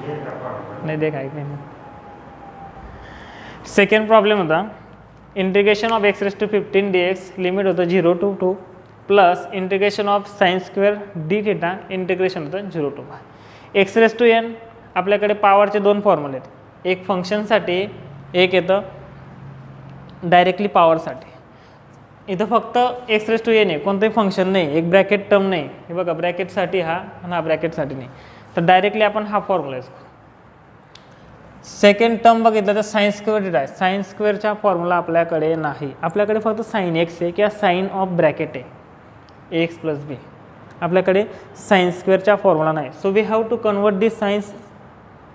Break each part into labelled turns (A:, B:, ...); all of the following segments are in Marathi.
A: नाही देखा एक नाही. सेकंड प्रॉब्लेम होता integration of x raise to 15 dx limit होतं 0 to 2 plus integration of sine square d theta integration होतं 0 to पाय. एक्स रेस टू एन आपल्याकडे पॉवरचे दोन फॉर्म्युले आहेत, एक फंक्शनसाठी एक येतं डायरेक्टली पॉवरसाठी. इथं फक्त एक्स रेस टू एन आहे, कोणतंही फंक्शन नाही, एक ब्रॅकेट टर्म नाही. हे बघा ब्रॅकेटसाठी हा आणि हा ब्रॅकेटसाठी नाही, तर डायरेक्टली आपण हा फॉर्म्युला यूज करू. सेकंड टर्म बघितलं तर साइन स्क्वेअर थिटा आहे. साइन स्क्वेअरचा फॉर्म्युला आपल्याकडे नाही, आपल्याकडे फक्त साइन एक्स आहे किंवा साइन ऑफ ब्रॅकेट आहे एक्स प्लस बी. आपल्याकडे साइन स्क्वेअरचा फॉर्म्युला नाही. So we have to convert this sines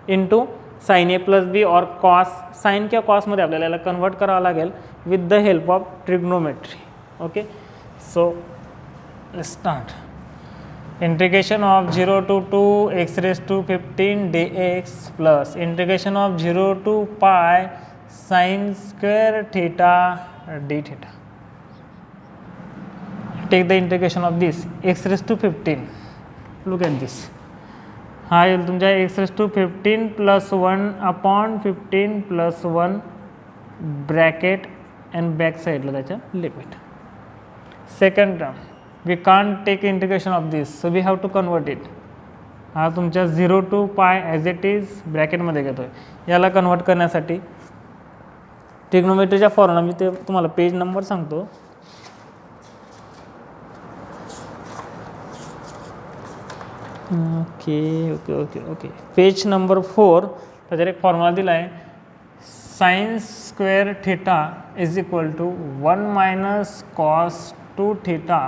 A: into sine a plus b और कॉस. साइन किंवा कॉसमध्ये आपल्याला याला कन्वर्ट करावं लागेल with the help of trigonometry. Okay, so start. Integration of 0 to 2 x raised to 15 dx plus integration of 0 to pi sin square theta d theta. Take the integration of this x raised to 15. Look at this. हा येईल तुमच्या x raised to 15 plus 1 upon 15 plus 1 bracket and back साईडला त्याच्या limit. Second term we can't take integration of this, so we have to convert it. हा तुमच्या 0 to pi as it is ब्रॅकेटमध्ये घेतो आहे. याला कन्वर्ट करण्यासाठी ट्रिग्नोमेट्रीच्या फॉर्म्युला मी ते तुम्हाला पेज नंबर सांगतो. Okay okay okay okay page number 4. त्याच्यावर एक फॉर्म्युला दिला आहे sine square theta is equal to 1 minus cos 2 theta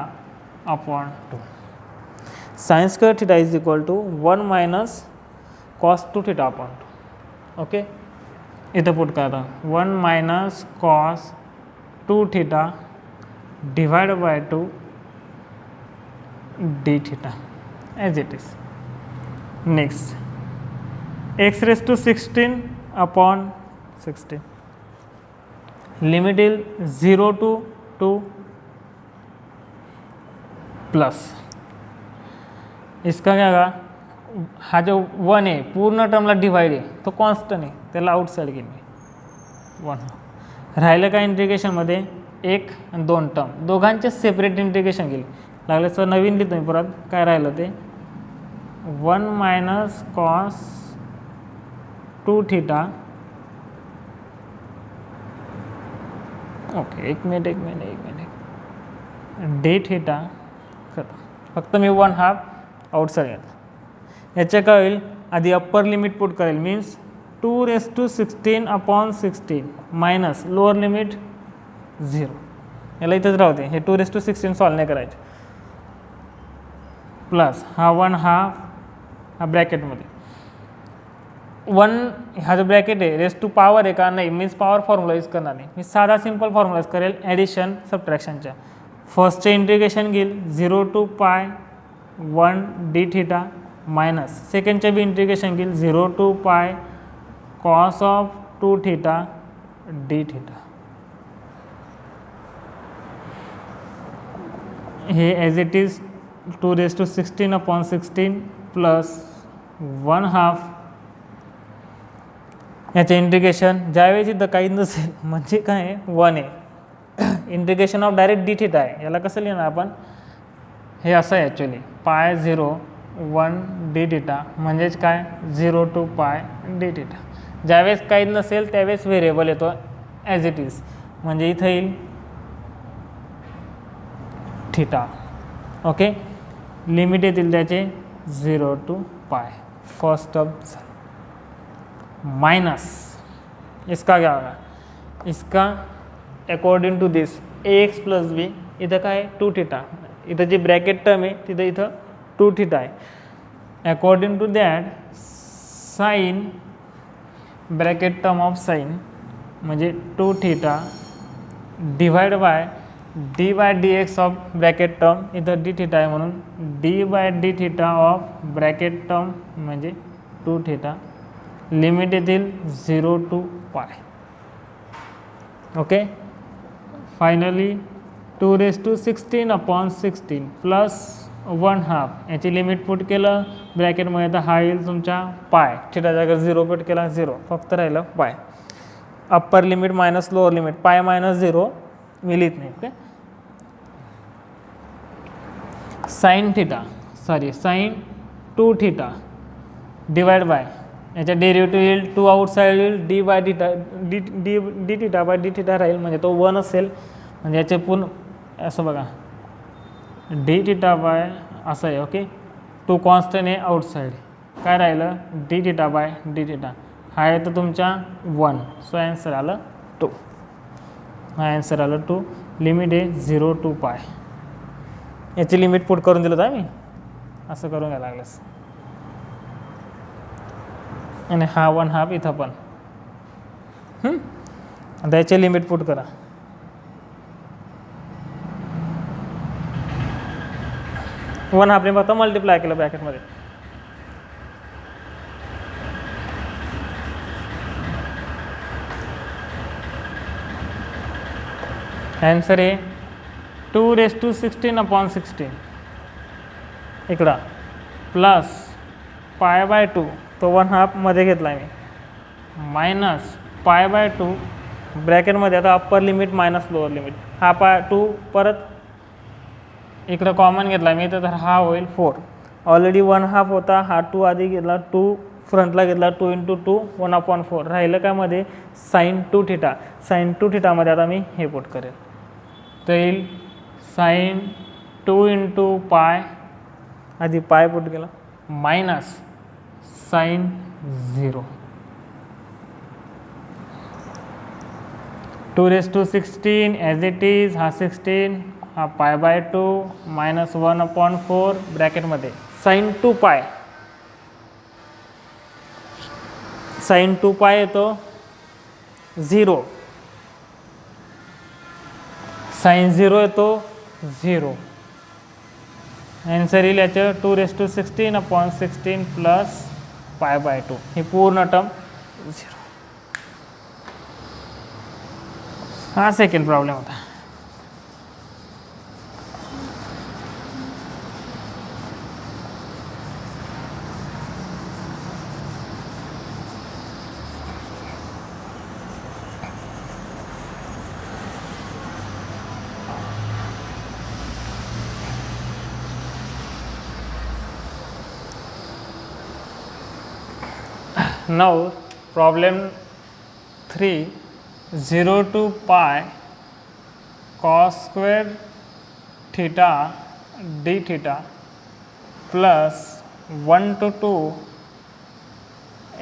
A: upon 2. Sine square theta is equal to 1 minus cos 2 theta upon 2. Okay, इथं पुट करा 1 minus cos 2 theta divide by 2 d theta as it is. Next x raise to 16 upon 16 limit is 0 to 2 plus इसका क्या होगा, हा जो 1 आहे पूर्ण टर्मला डिवाइड आहे तो कॉन्स्टंट आहे, त्याला आउटसाइड गेली 1. राहिलं काय इंटिग्रेशनमध्ये 1 आणि 2 टर्म, दोघांचे सेपरेट इंटिग्रेशन गेले. लागले सर नवीन लिहितो मी परत. काय राहिलं ते 1 मायनस कॉस 2 थिटा. ओके एक मिनिट डी थिटा. फक्त मी 1/2 आउटसाइड घातलं. याच्या काय होईल, आधी अप्पर लिमिट पुट करेल means 2 raise to 16 upon 16 minus lower limit 0. याला इथंच राहते, हे 2 रेस टू 16 सॉल्व नाही करायचे. प्लस हा 1/2 हा ब्रॅकेटमध्ये 1 हा जो ब्रॅकेट आहे रेस टू पॉवर आहे का नाही, मीन्स पॉवर फॉर्म्युला यूज करणार नाही. मी साधा सिंपल फॉर्म्युला यूज करेल ॲडिशन सबट्रॅक्शनच्या. फर्स्टचे इंटिग्रेशन घेईल 0 to pi 1 d theta minus सेकंडचे बी इंटिग्रेशन घेईल 0 to pi cos of 2 theta d theta. हे as it is 2 raise to 16 upon 16 plus 1/2 याचे इंटिग्रेशन. ज्यावेळेस इथं काही नसेल म्हणजे काय 1 आहे, integration of direct D theta आहे. याला कसं लिहिणार आपण, हे असं आहे ॲक्च्युली पाय 0 1 डी थिटा म्हणजेच काय 0 to पाय डी थिटा. ज्यावेळेस काही नसेल त्यावेळेस व्हेरिएबल येतो ॲज इट इज, म्हणजे इथं येईल थिटा. ओके, लिमिट येतील त्याचे 0 to पाय. फर्स्ट टर्म माइनस इसका क्या होगा, इसका according to this ax plus b. इथं काय 2 थिटा, इथं जी ब्रॅकेट टर्म आहे तिथं इथं 2 थिटा आहे. According to that sine bracket term of sine म्हणजे 2 theta divide by d by d x of bracket term. इथं डी थिटा आहे म्हणून d by d theta of bracket term म्हणजे 2 थिटा. लिमिट येतील 0 to pi. Okay, finally 2 raise to 16 upon 16 plus 1/2 याची लिमिट पुट केलं ब्रॅकेटमध्ये तर हा येईल तुमच्या पाय, थिटा जागा 0 पुट केला 0, फक्त राहिलं pi. Upper limit minus lower limit, pi minus 0 मी लिहित नाही. Okay, sine 2 theta divide by याच्या डेरिव्हेटिव्ह येईल 2 आउटसाईड येईल d by d theta by d theta राहील, म्हणजे तो 1 असेल. म्हणजे याचे पूर्ण असं बघा डी थिटा बाय असं आहे. ओके, 2 कॉन्स्टंट आहे आउटसाईड, काय राहिलं D theta by d theta. हा आहे तर तुमच्या 1, सो ॲन्सर आलं 2. हा ॲन्सर आलं 2. लिमिट आहे 0 to पाय. याची लिमिट पुट करून दिलं होतं मी, असं करून घ्यायला लागलंस. आणि हा 1/2 इथं पण. आता याची लिमिट पुट करा. वन हाफने फक्त मल्टिप्लाय केलं ब्रॅकेटमध्ये. ॲन्सर आहे 2⁻16/16 इकडं प्लस पाय बाय 2 तो 1/2 मध्ये घेतला मी, मायनस पाय बाय 2 ब्रॅकेटमध्ये. आता upper limit minus lower limit, हा पाय 2 परत इकडं कॉमन घेतला मी तर हा होईल 4. ऑलरेडी 1/2 होता, हा 2 आधी घेतला, 2 फ्रंटला घेतला, 2 × 2 1/4 राहिलं का मध्ये साइन 2 थिटा. साइन 2 थिटामध्ये आता मी हे पुट करेल तर येईल साइन 2 × पाय, आधी पाय पुट केला, minus sine 0 2⁻16 as it is. हा 16, हा पाय बाय 2 मायनस 1/4 ब्रॅकेटमध्ये साइन 2 पाय. साइन 2 पाय येतो 0, साइन 0 येतो 0. ॲन्सर येईल याचं 2⁻16/16 प्लस पाय बाय 2. ही पूर्ण टर्म 0. हा सेकंड प्रॉब्लेम होता. Now problem 3, 0 to pi cos square theta d theta plus 1 to 2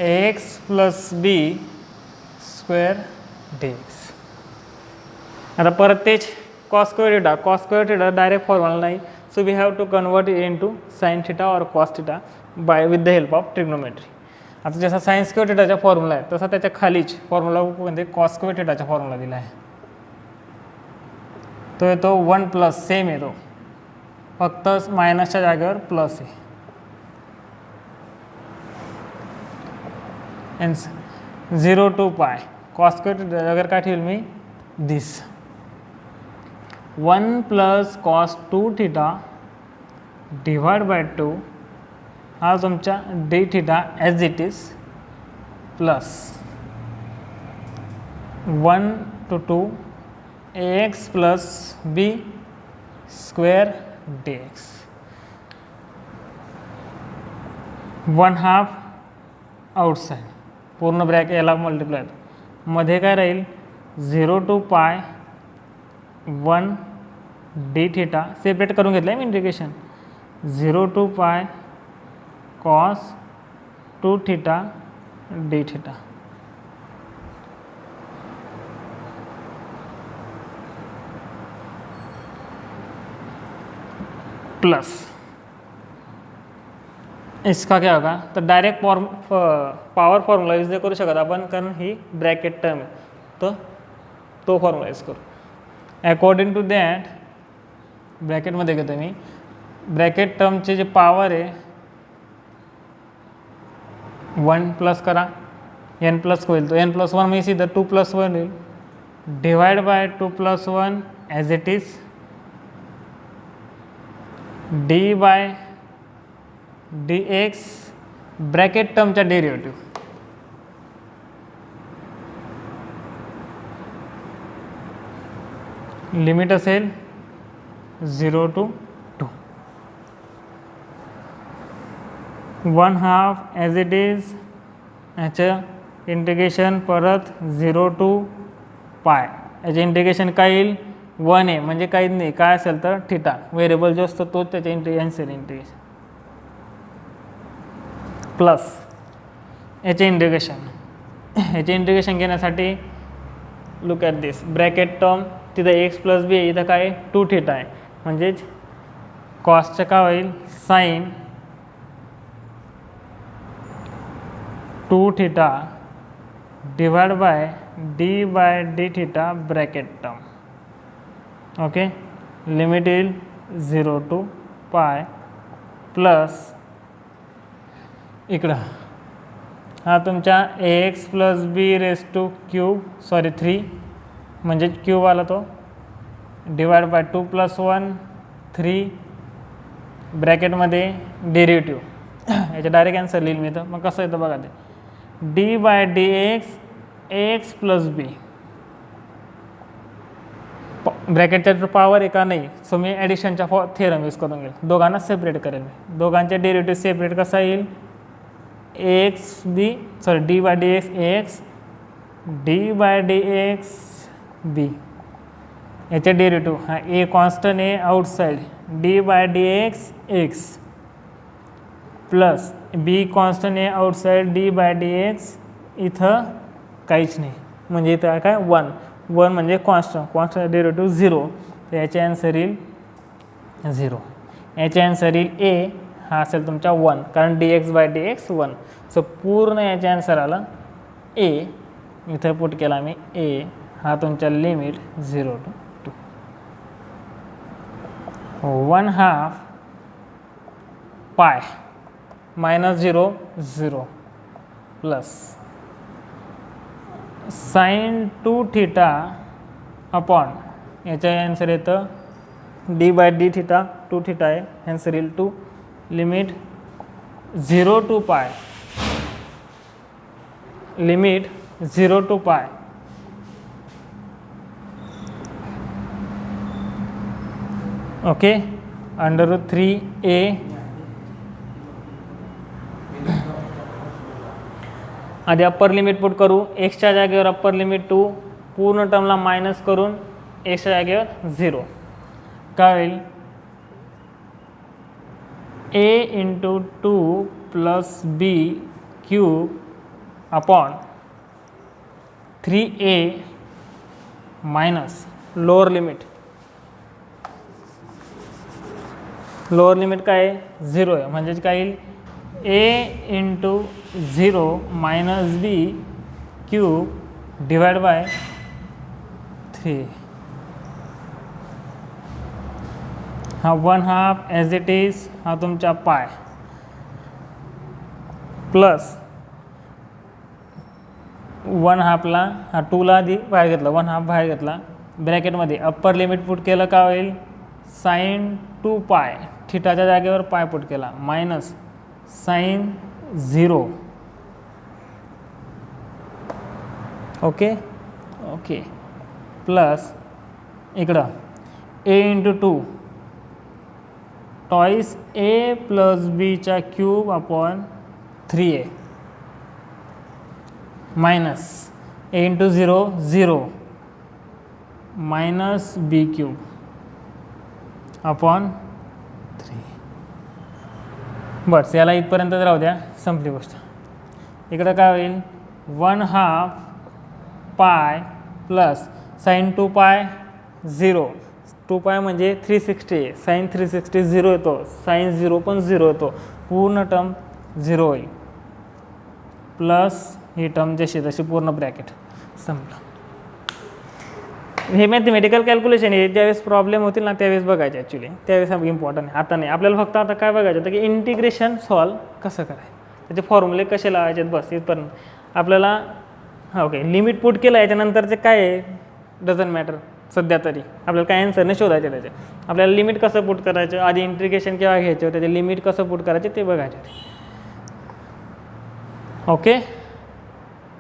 A: ax plus b square dx. आता परत तेच cos square theta direct formula नाही, so we have to convert it into sin theta or cos theta by with the help of trigonometry. आता जसा साइन स्क्वेअर थिटाचा फॉर्म्युला आहे तसा त्याच्या खालीच फॉर्म्युला म्हणजे कॉस स्क्वेअर थिटाचा फॉर्म्युला दिला आहे. तो येतो 1 प्लस, सेम येतो, फक्त मायनसच्या जागेवर प्लस आहे. आन्सर 0 to पाय कॉस स्क्वेअर थिटा जागेवर काय ठेवेल me this 1 plus cos 2 theta divide by 2 हा तुमचा D theta as it is plus 1 to 2 ax plus b square dx. 1/2 outside, पूर्ण ब्रॅकेट याला मल्टिप्लाय मध्ये काय राहील 0 to पाय 1 डी थिटा. सेपरेट करून घेतलं आहे मी इंटिग्रेशन. 0 to पाय cos 2 theta d theta plus इसका क्या होगा तो डायरेक्ट पावर फॉर्म्युला यूज नाही करू शकत आपण, कारण ही ब्रॅकेट टर्म आहे, तो फॉर्म्युला यूज करू. अकॉर्डिंग टू दॅट ब्रॅकेटमध्ये घेतो मी, ब्रॅकेट टर्मचे जे पॉवर आहे 1 प्लस करा, n प्लस होईल, तो n प्लस 1 मी सीधा 2 प्लस 1 होईल, divide by 2 plus 1 as it is d by d x bracket टर्मचा डेरिव्हेटिव्ह, लिमिट असेल 0 to 2, 1/2 ॲज इट इज, याचं इंटिग्रेशन परत 0 to पाय, याचे इंटिग्रेशन काय येईल 1 आहे म्हणजे काहीच नाही, काय असेल तर थिटा व्हेरिएबल जो असतो तोच त्याचे इंटिग्रेशन प्लस याचे इंटिग्रेशन घेण्यासाठी look at this bracket term, तिथं एक्स प्लस बी आहे, इथं काय 2 थिटा आहे म्हणजेच कॉस्टचं काय होईल sine 2 theta divide by d theta bracket term. Okay, limit येईल 0 to पाय प्लस इकडं हा तुमच्या x plus b raise to cube 3 म्हणजे क्यूब आला तो डिवाइड बाय 2 + 1 3 ब्रॅकेटमध्ये डेरिव्हेटिव्ह याचे डायरेक्ट आन्सर लिहिल मी तर. मग कसं येतं बघा ते d by d x plus b ब्रॅकेटच्या पॉवर आहे का नाही, सो मी ॲडिशनच्या थेरम यूज करून घेईल, दोघांना सेपरेट करेल मी, दोघांचे डेरिव्हेटिव्ह सेपरेट कसा येईल d by d x d by d x b, याचे डेरिव्हेटिव्ह हा ए कॉन्स्टंट आहे outside d by d x plus b constant आहे outside d by d x, इथं काहीच नाही म्हणजे इथं काय 1 म्हणजे कॉन्स्टंट डेरिव्हेटिव्ह 0, तर याचे आन्सर येईल 0, याचे आन्सर येईल ए हा असेल तुमचा 1 कारण d x by d x 1, so पूर्ण याचे आन्सर आला ए, इथं पुट केला मी ए हा तुमचा limit 0 to 2, 1/2 pi -0 0 plus sine 2 theta upon याचं आन्सर येतं d by d theta 2 theta आहे, आन्सर येईल 2, limit 0 to pi, limit 0 to pi okay √3a आधी अप्पर लिमिट पुट करू, एक्सच्या जागेवर अप्पर लिमिट 2, पूर्ण टर्मला मायनस करून एक्सच्या जागेवर 0, काय होईल a × 2 + b cube upon 3a minus lower limit काय आहे 0 आहे म्हणजेच काय येईल a × 0 - b cube divide by 3, हा 1/2 ॲज इट इज हा तुमचा पाय प्लस 1/2ला हा 2ला आधी बाहेर घेतला 1/2 बाहेर घेतला ब्रॅकेटमध्ये अप्पर लिमिट पुट केलं का होईल साइन 2 पाय थिटाच्या जागेवर पाय पुट केला मायनस साइन 0 ओके प्लस इकडं a × 2 टॉइस a + bचा cube upon 3a minus a × 0 0 minus b cube upon 3, बस याला इथपर्यंत राहू द्या, संपली गोष्ट. इकडं काय होईल 1/2 पाय प्लस साइन 2 पाय 0, 2 पाय म्हणजे 360, साइन 360 0 येतो, साइन 0 पण 0 येतो, पूर्ण टर्म 0 होईल प्लस ही टर्म जशी तशी पूर्ण ब्रॅकेट संपलं. हे मॅथमॅटिकल कॅल्क्युलेशन आहे, ज्यावेळेस प्रॉब्लेम होतील ना त्यावेळेस बघायचे ॲक्च्युली, त्यावेळेस हा इम्पॉर्टंट आहे, आता नाही. आपल्याला फक्त आता काय बघायचं होतं की इंटिग्रेशन सॉल्व कसं करायचं, त्याचे फॉर्म्युले कसे लावायचे बस इथपर्यंत आपल्याला. हा ओके, लिमिट पुट केलं याच्यानंतरचे काय आहे डझंट मॅटर, सध्या तरी आपल्याला काय आन्सर नाही शोधायचे त्याचे. आपल्याला लिमिट कसं पुट करायचं, आधी इंटिग्रेशन केव्हा घ्यायचं, त्याचे लिमिट कसं पुट करायचे ते बघायचे. ओके.